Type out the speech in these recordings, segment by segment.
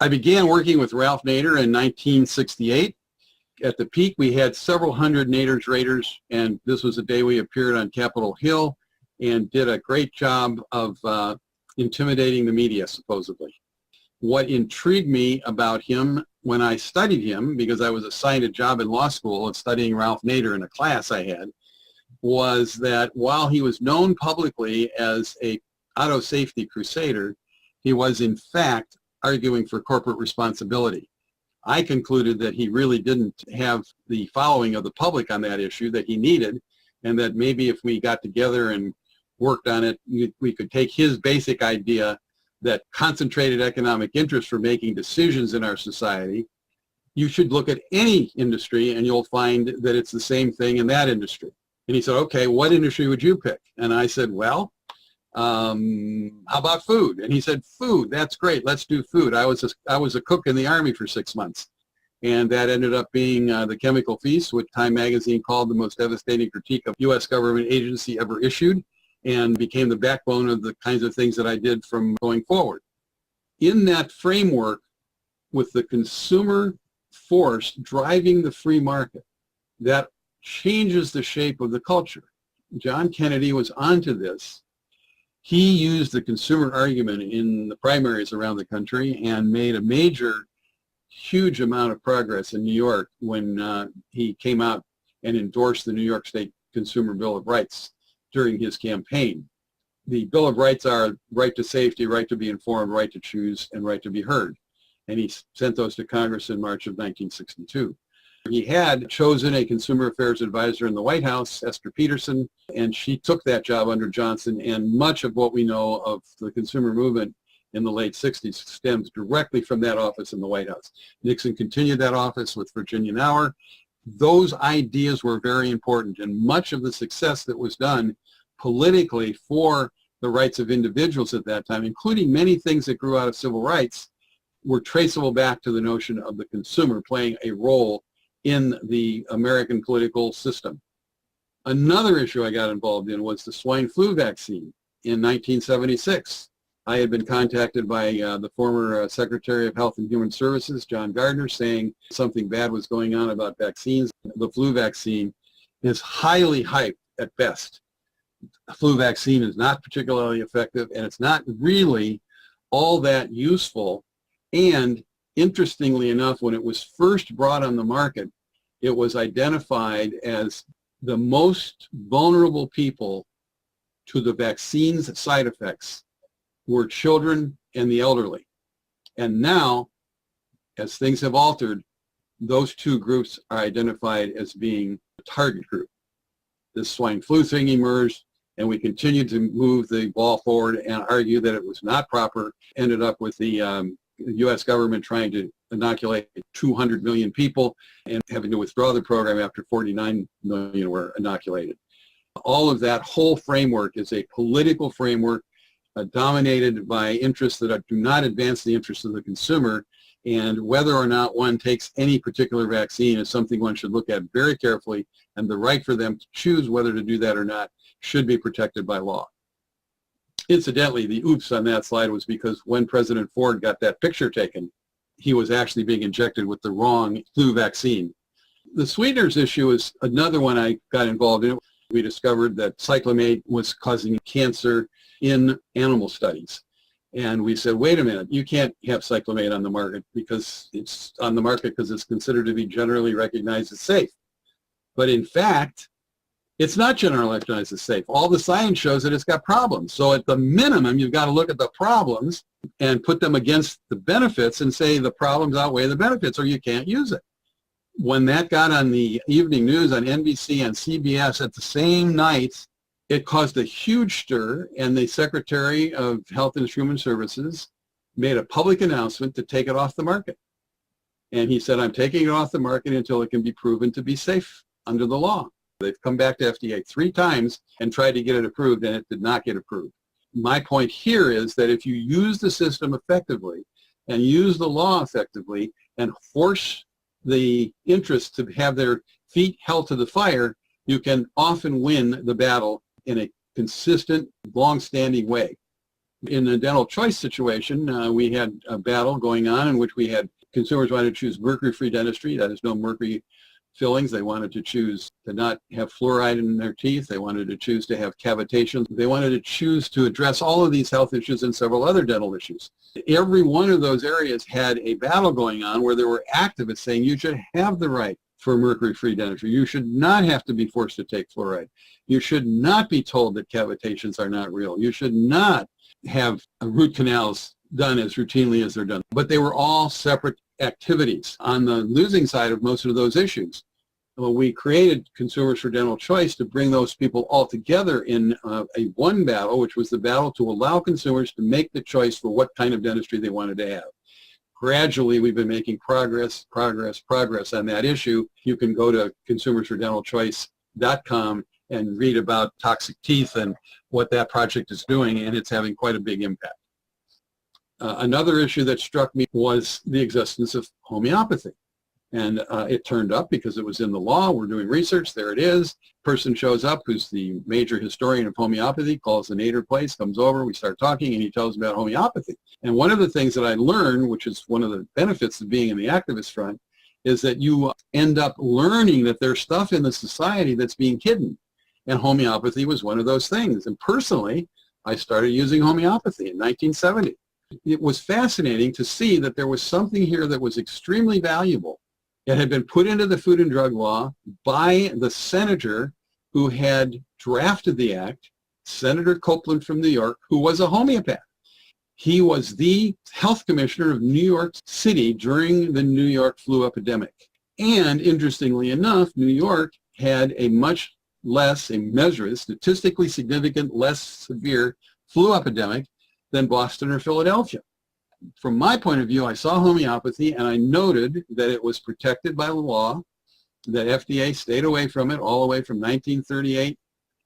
I began working with Ralph Naider in 1968. At the peak, we had several hundred Naider's Raiders, and this was the day we appeared on Capitol Hill and did a great job of intimidating the media, supposedly. What intrigued me about him when I studied him, because I was assigned a job in law school of studying Ralph Naider in a class I had, was that while he was known publicly as a auto safety crusader, he was in fact arguing for corporate responsibility. I concluded that he really didn't have the following of the public on that issue that he needed, and that maybe if we got together and worked on it, we could take his basic idea that concentrated economic interest for making decisions in our society. You should look at any industry and you'll find that it's the same thing in that industry. And he said, okay, what industry would you pick? And I said, well, how about food? And he said, food, that's great, let's do food. I was a cook in the Army for 6 months, and that ended up being The Chemical Feast, which Time magazine called the most devastating critique of U.S. government agency ever issued, and became the backbone of the kinds of things that I did from going forward. In that framework, with the consumer force driving the free market, that changes the shape of the culture. John Kennedy was onto this. He used the consumer argument in the primaries around the country and made a major, huge amount of progress in New York when he came out and endorsed the New York State Consumer Bill of Rights during his campaign. The Bill of Rights are right to safety, right to be informed, right to choose, and right to be heard. And he sent those to Congress in March of 1962. He had chosen a consumer affairs advisor in the White House, Esther Peterson, and she took that job under Johnson, and much of what we know of the consumer movement in the late 60s stems directly from that office in the White House. Nixon continued that office with Virginia Nauer. Those ideas were very important, and much of the success that was done politically for the rights of individuals at that time, including many things that grew out of civil rights, were traceable back to the notion of the consumer playing a role in the American political system. Another issue I got involved in was the swine flu vaccine in 1976. I had been contacted by the former Secretary of Health and Human Services, John Gardner, saying something bad was going on about vaccines. The flu vaccine is highly hyped at best. The flu vaccine is not particularly effective, and it's not really all that useful. And interestingly enough, when it was first brought on the market, it was identified as the most vulnerable people to the vaccine's side effects were children and the elderly. And now, as things have altered, those two groups are identified as being the target group. This swine flu thing emerged, and we continued to move the ball forward and argue that it was not proper. Ended up with the U.S. government trying to inoculate 200 million people and having to withdraw the program after 49 million were inoculated. All of that whole framework is a political framework dominated by interests that do not advance the interests of the consumer, and whether or not one takes any particular vaccine is something one should look at very carefully, and the right for them to choose whether to do that or not should be protected by law. Incidentally, the oops on that slide was because when President Ford got that picture taken, he was actually being injected with the wrong flu vaccine. The sweeteners issue is another one I got involved in. We discovered that cyclamate was causing cancer in animal studies. And we said, wait a minute, you can't have cyclamate on the market because it's on the market because it's considered to be generally recognized as safe. But in fact, it's not generally recognized as safe. All the science shows that it's got problems. So at the minimum, you've got to look at the problems and put them against the benefits and say the problems outweigh the benefits or you can't use it. When that got on the evening news on NBC and CBS at the same night, it caused a huge stir, and the Secretary of Health and Human Services made a public announcement to take it off the market. And he said, I'm taking it off the market until it can be proven to be safe under the law. They've come back to FDA 3 times and tried to get it approved, and it did not get approved. My point here is that if you use the system effectively and use the law effectively and force the interests to have their feet held to the fire, you can often win the battle in a consistent, long-standing way. In the dental choice situation, we had a battle going on in which we had consumers wanted to choose mercury-free dentistry, that is no mercury fillings. They wanted to choose to not have fluoride in their teeth. They wanted to choose to have cavitation. They wanted to choose to address all of these health issues and several other dental issues. Every one of those areas had a battle going on where there were activists saying you should have the right for mercury-free dentistry. You should not have to be forced to take fluoride. You should not be told that cavitations are not real. You should not have root canals done as routinely as they're done. But they were all separate activities. On the losing side of most of those issues, well, we created Consumers for Dental Choice to bring those people all together in a one battle, which was the battle to allow consumers to make the choice for what kind of dentistry they wanted to have. Gradually, we've been making progress on that issue. You can go to consumersfordentalchoice.com and read about toxic teeth and what that project is doing, and it's having quite a big impact. Another issue that struck me was the existence of homeopathy. And it turned up because it was in the law. We're doing research. There it is. Person shows up who's the major historian of homeopathy, calls the Naider place, comes over, we start talking, and he tells me about homeopathy. And one of the things that I learned, which is one of the benefits of being in the activist front, is that you end up learning that there's stuff in the society that's being hidden. And homeopathy was one of those things. And personally, I started using homeopathy in 1970. It was fascinating to see that there was something here that was extremely valuable. It had been put into the Food and Drug Law by the senator who had drafted the act, Senator Copeland from New York, who was a homeopath. He was the health commissioner of New York City during the New York flu epidemic. And interestingly enough, New York had a much less, a measure, statistically significant, less severe flu epidemic than Boston or Philadelphia. From my point of view, I saw homeopathy and I noted that it was protected by the law, that FDA stayed away from it all the way from 1938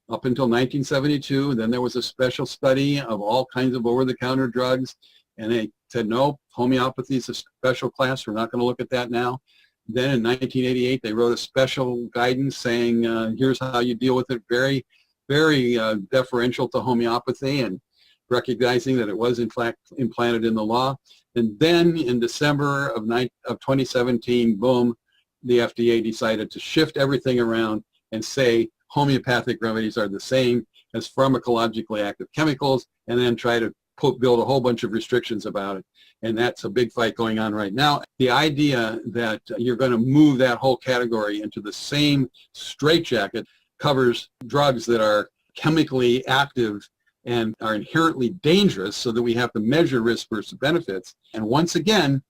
up until 1972. And then there was a special study of all kinds of over-the-counter drugs, and they said, no, homeopathy is a special class. We're not going to look at that now. Then in 1988, they wrote a special guidance saying, here's how you deal with it, very, very deferential to homeopathy, and recognizing that it was in fact implanted in the law. And then in December of 2017, boom, the FDA decided to shift everything around and say homeopathic remedies are the same as pharmacologically active chemicals, and then try to build a whole bunch of restrictions about it. And that's a big fight going on right now. The idea that you're going to move that whole category into the same straitjacket covers drugs that are chemically active and are inherently dangerous, so that we have to measure risk versus benefits. And once again,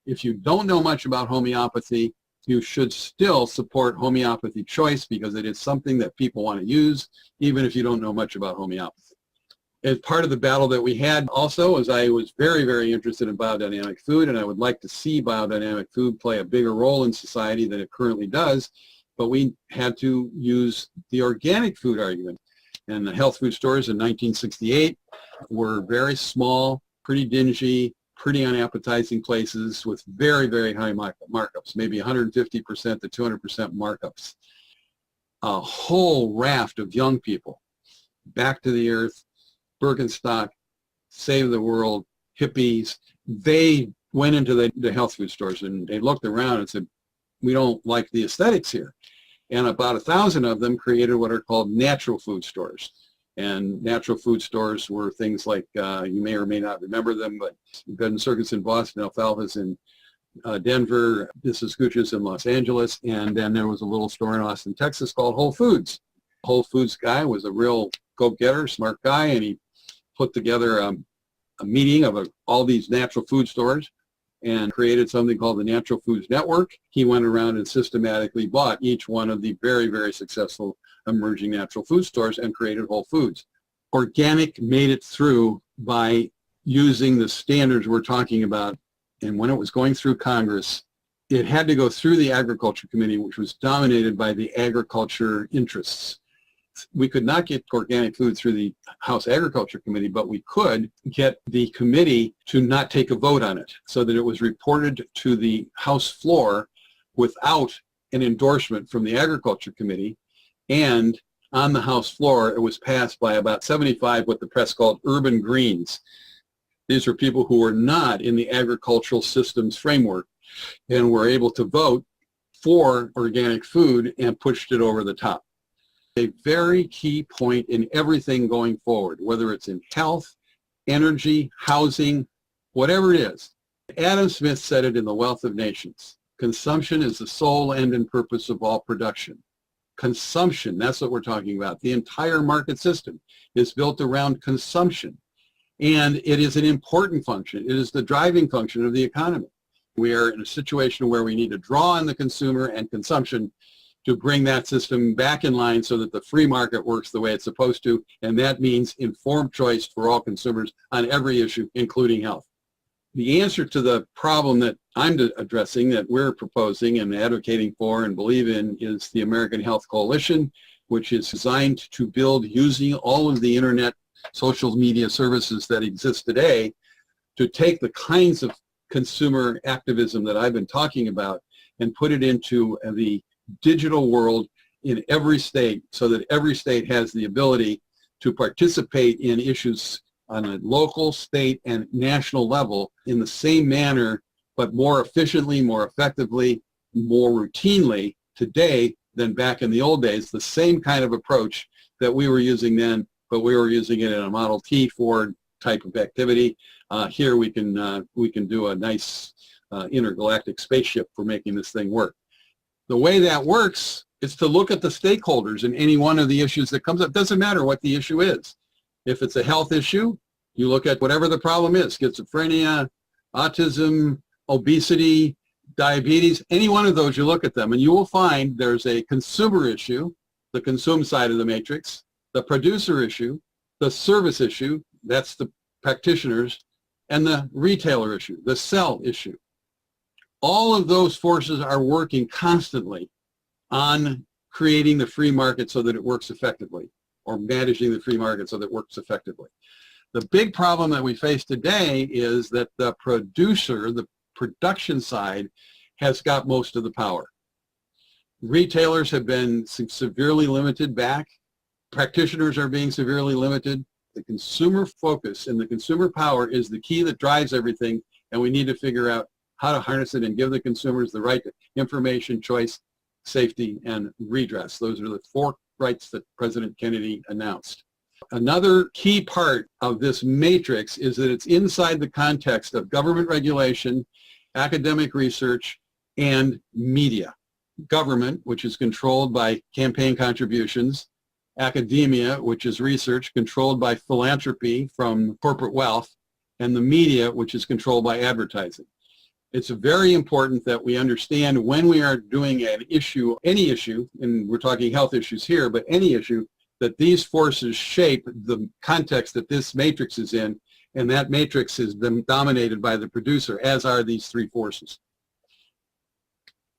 if you don't know much about homeopathy, you should still support homeopathy choice, because it is something that people want to use, even if you don't know much about homeopathy. As part of the battle that we had also, as I was very, very interested in biodynamic food, and I would like to see biodynamic food play a bigger role in society than it currently does, but we had to use the organic food argument. And the health food stores in 1968 were very small, pretty dingy, pretty unappetizing places with very, very high markups, maybe 150% to 200% markups. A whole raft of young people, back to the earth, Birkenstock, Save the World, hippies, they went into the health food stores and they looked around and said, we don't like the aesthetics here. And about 1,000 of them created what are called natural food stores. And natural food stores were things like, you may or may not remember them, but Bed and Circus in Boston, Alfalfa's in Denver, This is Gooch's in Los Angeles, and then there was a little store in Austin, Texas called Whole Foods. Whole Foods guy was a real go-getter, smart guy, and he put together a meeting of all these natural food stores and created something called the Natural Foods Network. He went around and systematically bought each one of the very, very successful emerging natural food stores and created Whole Foods. Organic made it through by using the standards we're talking about, and when it was going through Congress, it had to go through the Agriculture Committee, which was dominated by the agriculture interests. We could not get organic food through the House Agriculture Committee, but we could get the committee to not take a vote on it, so that it was reported to the House floor without an endorsement from the Agriculture Committee, and on the House floor, it was passed by about 75 what the press called urban Greens. These are people who were not in the agricultural systems framework and were able to vote for organic food and pushed it over the top. A very key point in everything going forward, whether it's in health, energy, housing, whatever it is. Adam Smith said it in The Wealth of Nations. Consumption is the sole end and purpose of all production. Consumption, that's what we're talking about. The entire market system is built around consumption. And it is an important function. It is the driving function of the economy. We are in a situation where we need to draw on the consumer and consumption to bring that system back in line so that the free market works the way it's supposed to, and that means informed choice for all consumers on every issue, including health. The answer to the problem that I'm addressing, that we're proposing and advocating for and believe in, is the American Health Coalition, which is designed to build using all of the internet social media services that exist today to take the kinds of consumer activism that I've been talking about and put it into the digital world in every state so that every state has the ability to participate in issues on a local, state, and national level in the same manner, but more efficiently, more effectively, more routinely today than back in the old days. The same kind of approach that we were using then, but we were using it in a Model T Ford type of activity. Here we can do a nice intergalactic spaceship for making this thing work. The way that works is to look at the stakeholders in any one of the issues that comes up. It doesn't matter what the issue is. If it's a health issue, you look at whatever the problem is, schizophrenia, autism, obesity, diabetes, any one of those, you look at them and you will find there's a consumer issue, the consume side of the matrix, the producer issue, the service issue, that's the practitioners, and the retailer issue, the sell issue. All of those forces are working constantly on creating the free market so that it works effectively, or managing the free market so that it works effectively. The big problem that we face today is that the producer, the production side, has got most of the power. Retailers have been severely limited back. Practitioners are being severely limited. The consumer focus and the consumer power is the key that drives everything, and we need to figure out how to harness it and give the consumers the right to information, choice, safety, and redress. Those are the 4 rights that President Kennedy announced. Another key part of this matrix is that it's inside the context of government regulation, academic research, and media. Government, which is controlled by campaign contributions, academia, which is research controlled by philanthropy from corporate wealth, and the media, which is controlled by advertising. It's very important that we understand when we are doing an issue, any issue, and we're talking health issues here, but any issue, that these forces shape the context that this matrix is in, and that matrix is dominated by the producer, as are these 3 forces.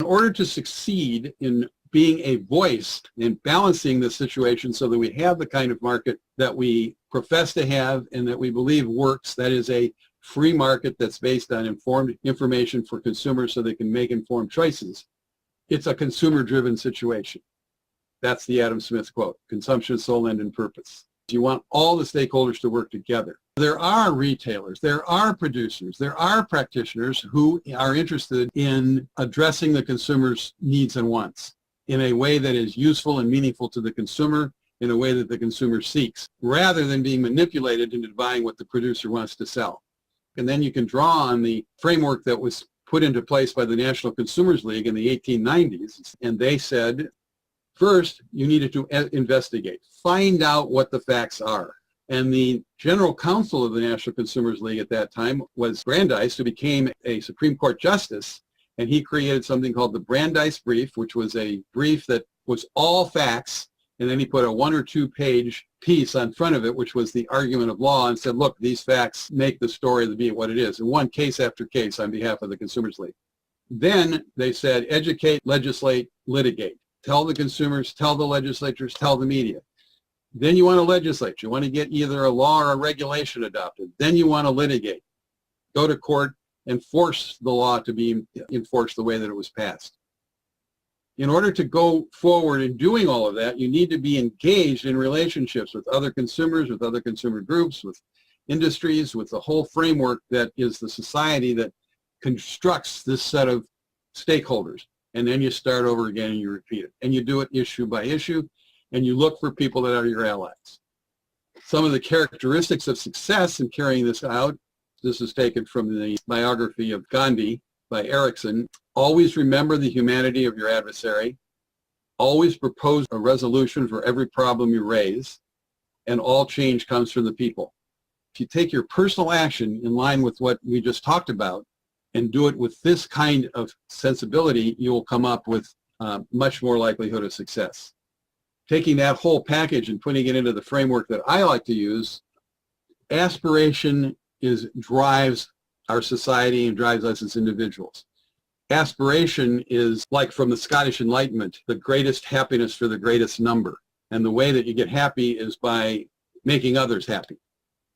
In order to succeed in being a voice in balancing the situation so that we have the kind of market that we profess to have and that we believe works, that is a free market that's based on informed information for consumers so they can make informed choices, it's a consumer-driven situation. That's the Adam Smith quote, consumption is sole end and purpose. You want all the stakeholders to work together. There are retailers, there are producers, there are practitioners who are interested in addressing the consumer's needs and wants in a way that is useful and meaningful to the consumer, in a way that the consumer seeks, rather than being manipulated into buying what the producer wants to sell. And then you can draw on the framework that was put into place by the National Consumers League in the 1890s, and they said, first, you needed to investigate, find out what the facts are. And the general counsel of the National Consumers League at that time was Brandeis, who became a Supreme Court justice, and he created something called the Brandeis Brief, which was a brief that was all facts, and then he put a 1 or 2 page piece on front of it, which was the argument of law, and said, look, these facts make the story to be what it is, and won case after case on behalf of the Consumers League. Then they said, educate, legislate, litigate. Tell the consumers, tell the legislatures, tell the media. Then you want to legislate. You want to get either a law or a regulation adopted. Then you want to litigate. Go to court and force the law to be enforced the way that it was passed. In order to go forward in doing all of that, you need to be engaged in relationships with other consumers, with other consumer groups, with industries, with the whole framework that is the society that constructs this set of stakeholders. And then you start over again and you repeat it. And you do it issue by issue, and you look for people that are your allies. Some of the characteristics of success in carrying this out, this is taken from the biography of Gandhi by Erickson. Always remember the humanity of your adversary. Always propose a resolution for every problem you raise. And all change comes from the people. If you take your personal action in line with what we just talked about and do it with this kind of sensibility, you will come up with much more likelihood of success. Taking that whole package and putting it into the framework that I like to use, aspiration drives our society and drives us as individuals. Aspiration is like from the Scottish Enlightenment, the greatest happiness for the greatest number. And the way that you get happy is by making others happy.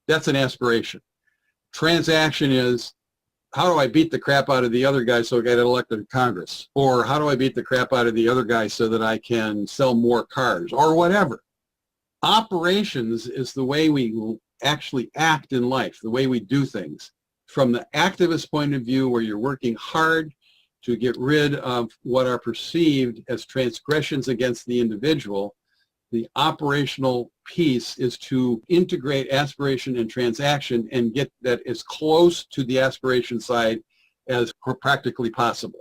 That's an aspiration. Transaction is, how do I beat the crap out of the other guy so I get elected to Congress? Or how do I beat the crap out of the other guy so that I can sell more cars? Or whatever. Operations is the way we actually act in life, the way we do things. From the activist point of view, where you're working hard to get rid of what are perceived as transgressions against the individual, the operational piece is to integrate aspiration and transaction and get that as close to the aspiration side as practically possible.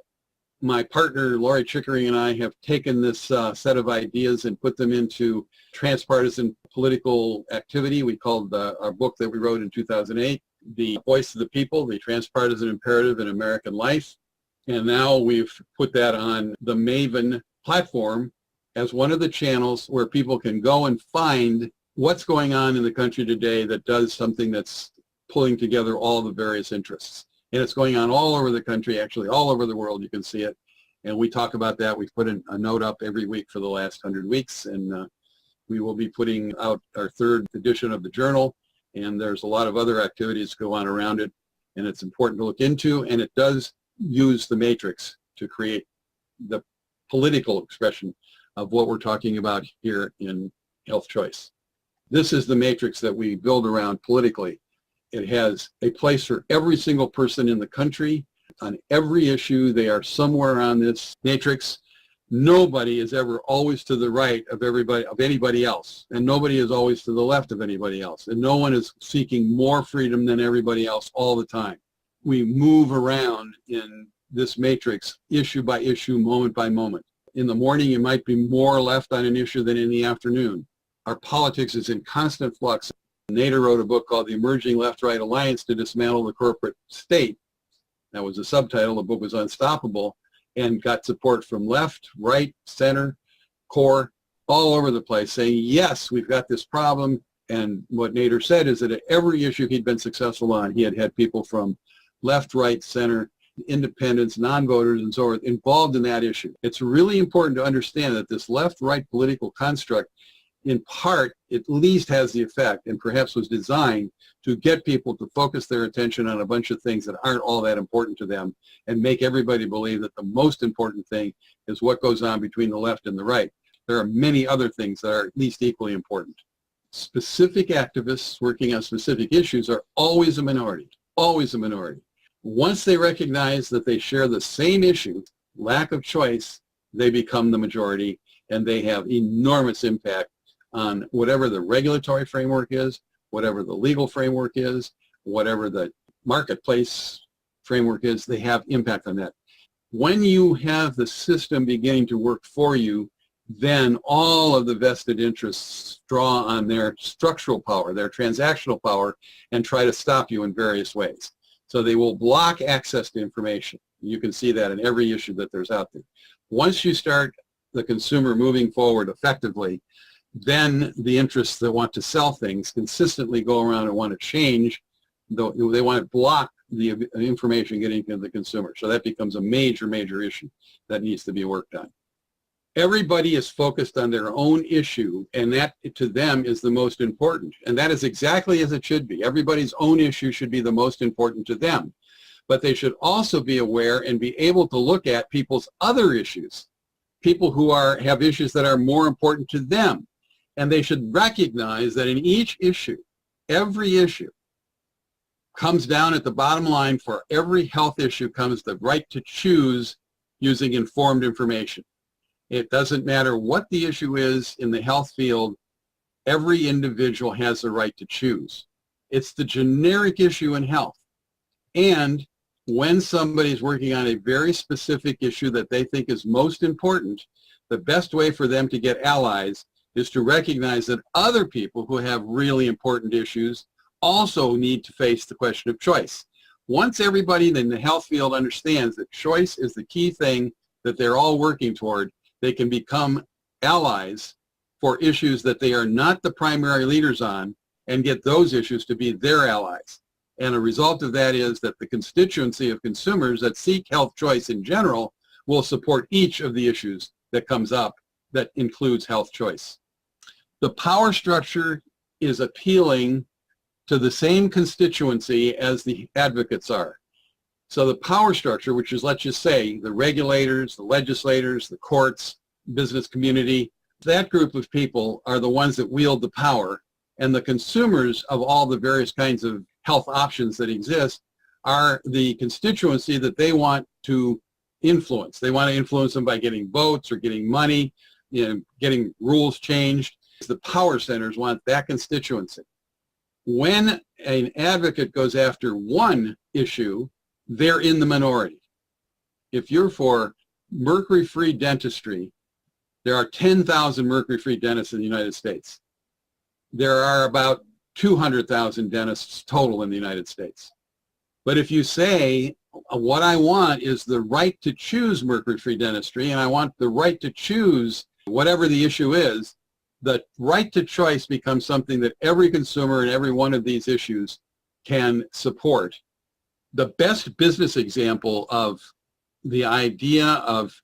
My partner, Lori Chickering, and I have taken this set of ideas and put them into transpartisan political activity. We called our book that we wrote in 2008, The Voice of the People, the Transpartisan Imperative in American Life. And now we've put that on the Maven platform as one of the channels where people can go and find what's going on in the country today that does something that's pulling together all the various interests. And it's going on all over the country, actually all over the world. You can see it. And we talk about that. We've put a note up every week for the last 100 weeks. And we will be putting out our third edition of the journal. And there's a lot of other activities go on around it. And it's important to look into. And it does use the matrix to create the political expression of what we're talking about here in Health Choice. This is the matrix that we build around politically. It has a place for every single person in the country. On every issue, they are somewhere on this matrix. Nobody is ever always to the right of anybody else, and nobody is always to the left of anybody else, and no one is seeking more freedom than everybody else all the time. We move around in this matrix issue by issue, moment by moment. In the morning, you might be more left on an issue than in the afternoon. Our politics is in constant flux. Naider wrote a book called The Emerging Left-Right Alliance to Dismantle the Corporate State. That was the subtitle. The book was Unstoppable and got support from left, right, center, core, all over the place saying, yes, we've got this problem. And what Naider said is that at every issue he'd been successful on, he had people from left, right, center, independents, non-voters, and so forth involved in that issue. It's really important to understand that this left-right political construct, in part, at least has the effect, and perhaps was designed to get people to focus their attention on a bunch of things that aren't all that important to them and make everybody believe that the most important thing is what goes on between the left and the right. There are many other things that are at least equally important. Specific activists working on specific issues are always a minority, always a minority. Once they recognize that they share the same issue, lack of choice, they become the majority, and they have enormous impact on whatever the regulatory framework is, whatever the legal framework is, whatever the marketplace framework is, they have impact on that. When you have the system beginning to work for you, then all of the vested interests draw on their structural power, their transactional power, and try to stop you in various ways. So they will block access to information. You can see that in every issue that there's out there. Once you start the consumer moving forward effectively, then the interests that want to sell things consistently go around and want to change. They want to block the information getting to the consumer. So that becomes a major, major issue that needs to be worked on. Everybody is focused on their own issue, and that to them is the most important. And that is exactly as it should be. Everybody's own issue should be the most important to them. But they should also be aware and be able to look at people's other issues people who have issues that are more important to them. And they should recognize that in each issue, every issue comes down at the bottom line. For every health issue comes the right to choose using informed information. It doesn't matter what the issue is in the health field, every individual has the right to choose. It's the generic issue in health. And when somebody's working on a very specific issue that they think is most important, the best way for them to get allies is to recognize that other people who have really important issues also need to face the question of choice. Once everybody in the health field understands that choice is the key thing that they're all working toward, they can become allies for issues that they are not the primary leaders on and get those issues to be their allies. And a result of that is that the constituency of consumers that seek health choice in general will support each of the issues that comes up that includes health choice. The power structure is appealing to the same constituency as the advocates are. So the power structure, which is, let's just say, the regulators, the legislators, the courts, business community, that group of people are the ones that wield the power, and the consumers of all the various kinds of health options that exist are the constituency that they want to influence. They want to influence them by getting votes or getting money, getting rules changed. The power centers want that constituency. When an advocate goes after one issue, they're in the minority. If you're for mercury-free dentistry, there are 10,000 mercury-free dentists in the United States. There are about 200,000 dentists total in the United States. But if you say, what I want is the right to choose mercury-free dentistry, and I want the right to choose whatever the issue is, the right to choice becomes something that every consumer in every one of these issues can support. The best business example of the idea of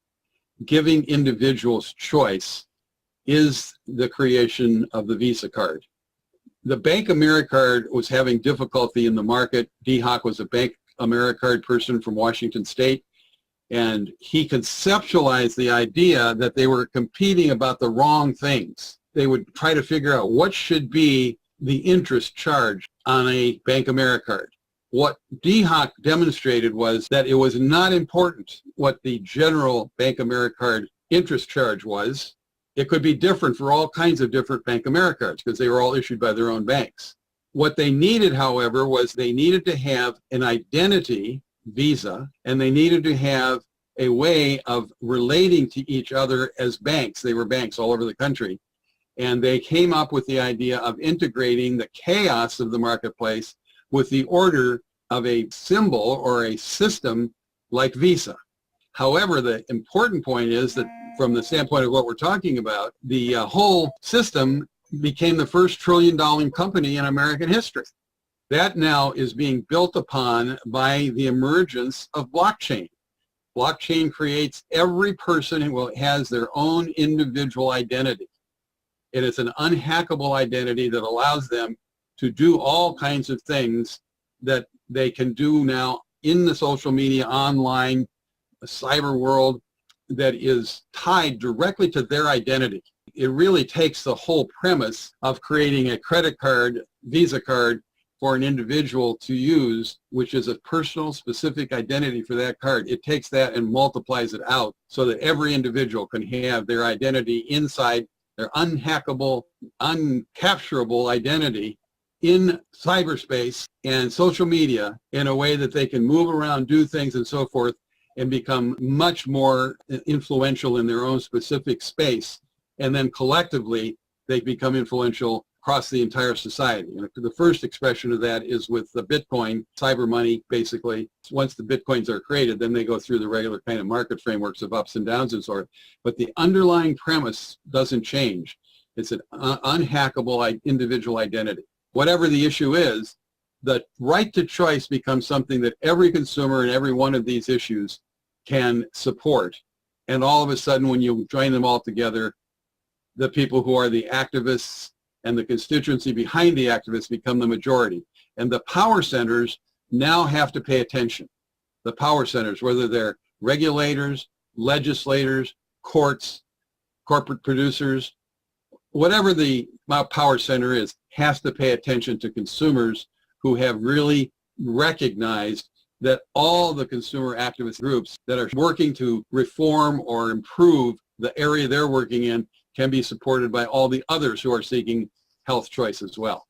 giving individuals choice is the creation of the Visa card. The Bank AmeriCard was having difficulty in the market. D-Hock was a Bank AmeriCard person from Washington State, and he conceptualized the idea that they were competing about the wrong things. They would try to figure out what should be the interest charged on a Bank AmeriCard. What D-Hock demonstrated was that it was not important what the general Bank AmeriCard interest charge was. It could be different for all kinds of different Bank AmeriCards because they were all issued by their own banks. What they needed, however, was they needed to have an identity, Visa, and they needed to have a way of relating to each other as banks. They were banks all over the country. And they came up with the idea of integrating the chaos of the marketplace with the order of a symbol or a system like Visa. However, the important point is that from the standpoint of what we're talking about, the whole system became the first trillion-dollar company in American history. That now is being built upon by the emergence of blockchain. Blockchain creates every person who has their own individual identity. It is an unhackable identity that allows them to do all kinds of things that they can do now in the social media, online, cyber world that is tied directly to their identity. It really takes the whole premise of creating a credit card, Visa card, for an individual to use, which is a personal specific identity for that card. It takes that and multiplies it out so that every individual can have their identity inside their unhackable, uncapturable identity in cyberspace and social media in a way that they can move around, do things and so forth, and become much more influential in their own specific space. And then collectively, they become influential across the entire society. And the first expression of that is with the Bitcoin, cyber money, basically. Once the Bitcoins are created, then they go through the regular kind of market frameworks of ups and downs and so forth. But the underlying premise doesn't change. It's an unhackable individual identity. Whatever the issue is, the right to choice becomes something that every consumer in every one of these issues can support. And all of a sudden, when you join them all together, the people who are the activists and the constituency behind the activists become the majority. And the power centers now have to pay attention. The power centers, whether they're regulators, legislators, courts, corporate producers, whatever the power center is, has to pay attention to consumers who have really recognized that all the consumer activist groups that are working to reform or improve the area they're working in can be supported by all the others who are seeking health choice as well.